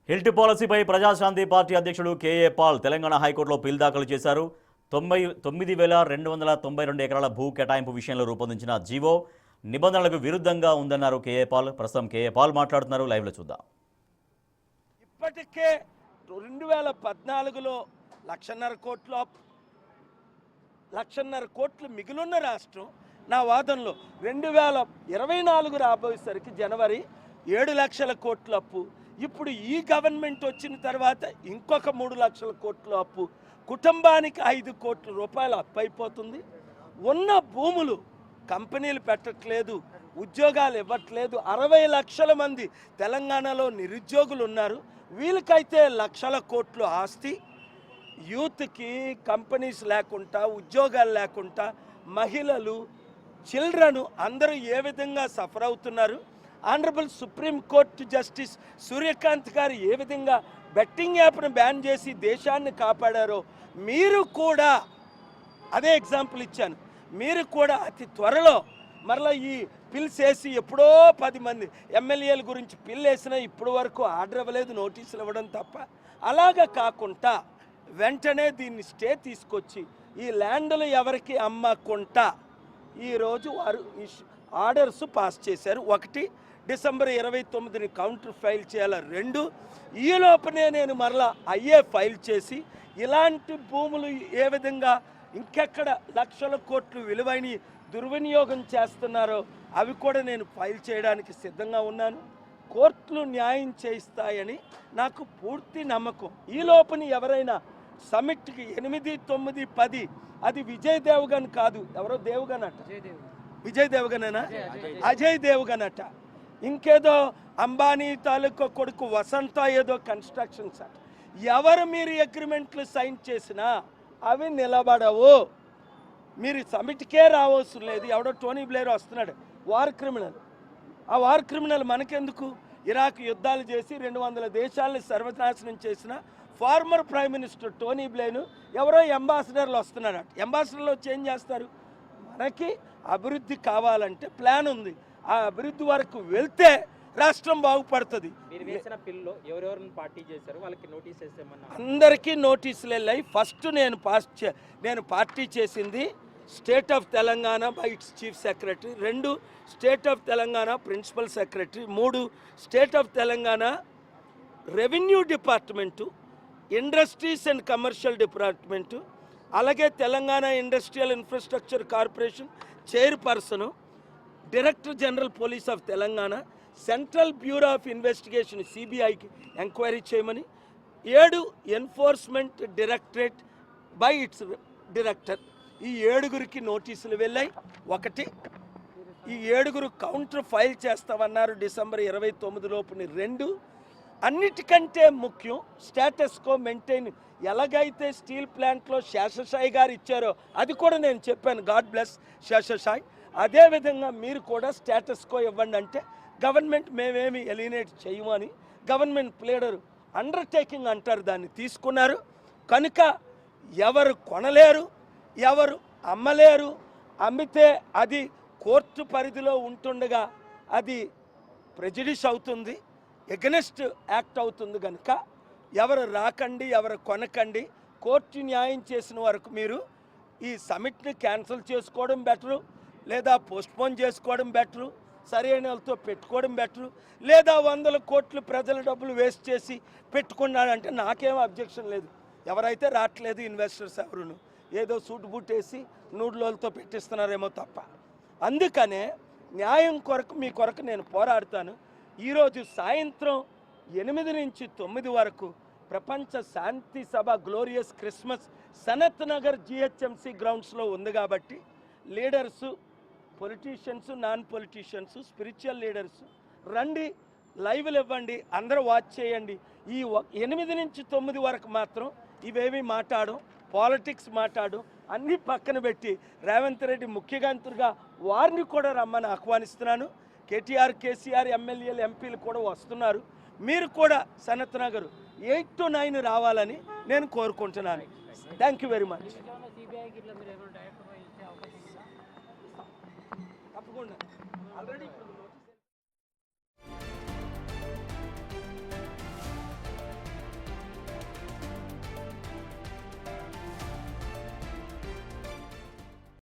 HILT పాలసీపై Praja Shanti party అధ్యక్షుడు KA Paul Telangana హైకోర్టులో పిల్ దాఖలు చేశారు. 9,292 ఎకరాల భూ కేటాయింపు విషయంలో రూపొందించిన జీవో నిబంధనలకు విరుద్ధంగా ఉందన్నారు కేఏ పాల్. ప్రస్తుతం కేఏ పాల్ మాట్లాడుతున్నారు, లైవ్లో చూద్దాం. ఇప్పటికే 2014లో 1,50,000 కోట్లు మిగిలిన రాష్ట్రం నా వాదనలో 2024 రాబోయేసరికి జనవరి 7 లక్షల కోట్ల అప్పు. ఇప్పుడు ఈ గవర్నమెంట్ వచ్చిన తర్వాత ఇంకొక 3 లక్షల కోట్ల అప్పు, కుటుంబానికి 5 కోట్ల రూపాయలు అప్పు అయిపోతుంది. ఉన్న భూములు కంపెనీలు పెట్టట్లేదు, ఉద్యోగాలు ఇవ్వట్లేదు. 60 లక్షల మంది తెలంగాణలో నిరుద్యోగులు ఉన్నారు. వీళ్ళకైతే లక్షల కోట్లు ఆస్తి. యూత్కి కంపెనీస్ లేకుండా, ఉద్యోగాలు లేకుండా మహిళలు, చిల్డ్రన్ అందరూ ఏ విధంగా సఫర్ అవుతున్నారు. ఆనరబుల్ సుప్రీంకోర్టు జస్టిస్ సూర్యకాంత్ గారు ఏ విధంగా బెట్టింగ్ యాప్ను బ్యాన్ చేసి దేశాన్ని కాపాడారో మీరు కూడా అదే ఎగ్జాంపుల్ ఇచ్చాను. మీరు కూడా అతి త్వరలో మరలా ఈ పిల్స్ వేసి ఎప్పుడో 10 మంది ఎమ్మెల్యేల గురించి పిల్ వేసినా ఇప్పటి వరకు ఆర్డర్ ఇవ్వలేదు, నోటీసులు ఇవ్వడం తప్ప. అలాగా కాకుండా వెంటనే దీన్ని స్టే తీసుకొచ్చి ఈ ల్యాండ్లు ఎవరికి అమ్మకుండా ఈరోజు వారు ఆర్డర్స్ పాస్ చేశారు. 1 డిసెంబర్ 29ని కౌంటర్ ఫైల్ చేయాలి. 2 ఈ లోపనే నేను మరలా ఫైల్ చేసి ఇలాంటి భూములు ఏ విధంగా ఇంకెక్కడ లక్షల కోట్లు విలువైన దుర్వినియోగం చేస్తున్నారో అవి కూడా నేను ఫైల్ చేయడానికి సిద్ధంగా ఉన్నాను. కోర్టులు న్యాయం చేయిస్తాయని నాకు పూర్తి నమ్మకం. ఈ లోపల ఎవరైనా సమిట్కి 8, 9, 10 అది విజయ్ దేవగన్ కాదు, ఎవరో దేవగన్ అట, విజయ్ దేవగనేనా, అజయ్ దేవగన్ అట, ఇంకేదో అంబానీ తాలూకా కొడుకు వసంత ఏదో కన్స్ట్రక్షన్స్ అట. ఎవరు మీరు అగ్రిమెంట్లు సైన్ చేసినా అవి నిలబడవు. మీరు సమిట్కే రావసరం లేదు. ఎవడో టోనీ బ్లేర్ వస్తున్నాడు, వార్ క్రిమినల్. ఆ వార్ క్రిమినల్ మనకెందుకు? ఇరాక్ యుద్ధాలు చేసి 200 దేశాలని సర్వనాశనం చేసిన ఫార్మర్ ప్రైమ్ మినిస్టర్ టోనీ బ్లేను ఎవరో అంబాసిడర్లు వస్తున్నాడు. అంబాసిడర్లు వచ్చి ఏం చేస్తారు? మనకి అభివృద్ధి కావాలంటే ప్లాన్ ఉంది, ఆ అభివృద్ధి వరకు వెళ్తే రాష్ట్రం బాగుపడుతుంది. అందరికీ నోటీసులు వెళ్ళాయి. ఫస్ట్ నేను పార్టీ చేసింది state of Telangana by its chief secretary, 2 state of Telangana principal secretary, 3 state of Telangana revenue department, industries and commercial department, అలాగే Telangana industrial infrastructure corporation chairperson, director general police of Telangana, central bureau of investigation సిబిఐకి enquiry చేయమని, 7 enforcement directorate by its director, ఈ 7గురికి నోటీసులు వెళ్ళాయి. 1 ఈ 7గురు counter file చేస్తామన్నారు డిసెంబర్ 29 లోపుని. 2 అన్నిటికంటే ముఖ్యం స్టేటస్ కో మెయింటైన్. ఎలాగైతే స్టీల్ ప్లాంట్లో శేషసాయి గారు ఇచ్చారో అది కూడా నేను చెప్పాను, గాడ్ బ్లెస్ శేషసాయి. అదేవిధంగా మీరు కూడా స్టేటస్ కో ఇవ్వండి అంటే గవర్నమెంట్ మేమేమి ఎలినేట్ చేయమని గవర్నమెంట్ ప్లేడర్ అండర్టేకింగ్ అంటారు, దాన్ని తీసుకున్నారు. కనుక ఎవరు కొనలేరు, ఎవరు అమ్మలేరు. అమ్మితే అది కోర్టు పరిధిలో ఉంటుండగా అది ప్రెజుడిస్ అవుతుంది, ఎగనెస్ట్ యాక్ట్ అవుతుంది. కనుక ఎవరు రాకండి, ఎవరు కొనకండి. కోర్టు న్యాయం చేసిన వరకు మీరు ఈ సమిట్ని క్యాన్సిల్ చేసుకోవడం బెటరు, లేదా పోస్ట్పోన్ చేసుకోవడం బెటరు, సరైన వాళ్ళతో పెట్టుకోవడం బెటరు, లేదా 100 కోట్లు ప్రజల డబ్బులు వేస్ట్ చేసి పెట్టుకున్నాడంటే నాకేం అబ్జెక్షన్ లేదు. ఎవరైతే రావట్లేదు ఇన్వెస్టర్స్ ఎవరును ఏదో సూట్ బూట్ వేసి నూడులతో పెట్టిస్తున్నారేమో తప్ప. అందుకనే న్యాయం కొరకు మీ కొరకు నేను పోరాడతాను. ఈరోజు సాయంత్రం 8 నుంచి 9 వరకు ప్రపంచ శాంతి సభ glorious Christmas Sanath Nagar GHMC గ్రౌండ్స్లో ఉంది. కాబట్టి leaders, politicians, non politicians, spiritual leaders రండి, లైవ్లు ఇవ్వండి, అందరూ వాచ్ చేయండి. ఈ 8 నుంచి 9 వరకు మాత్రం ఇవేవి మాట్లాడడం, పాలిటిక్స్ మాట్లాడడం అన్నీ పక్కన పెట్టి రేవంత్ రెడ్డి ముఖ్యమంత్రిగా వారిని కూడా రమ్మని ఆహ్వానిస్తున్నాను. కేటీఆర్, కేసీఆర్, ఎమ్మెల్యేలు, ఎంపీలు కూడా వస్తున్నారు. మీరు కూడా సనత్ నగర్ 8 to 9 రావాలని నేను కోరుకుంటున్నాను. Thank you very much. తప్పకుండా ఆల్రెడీ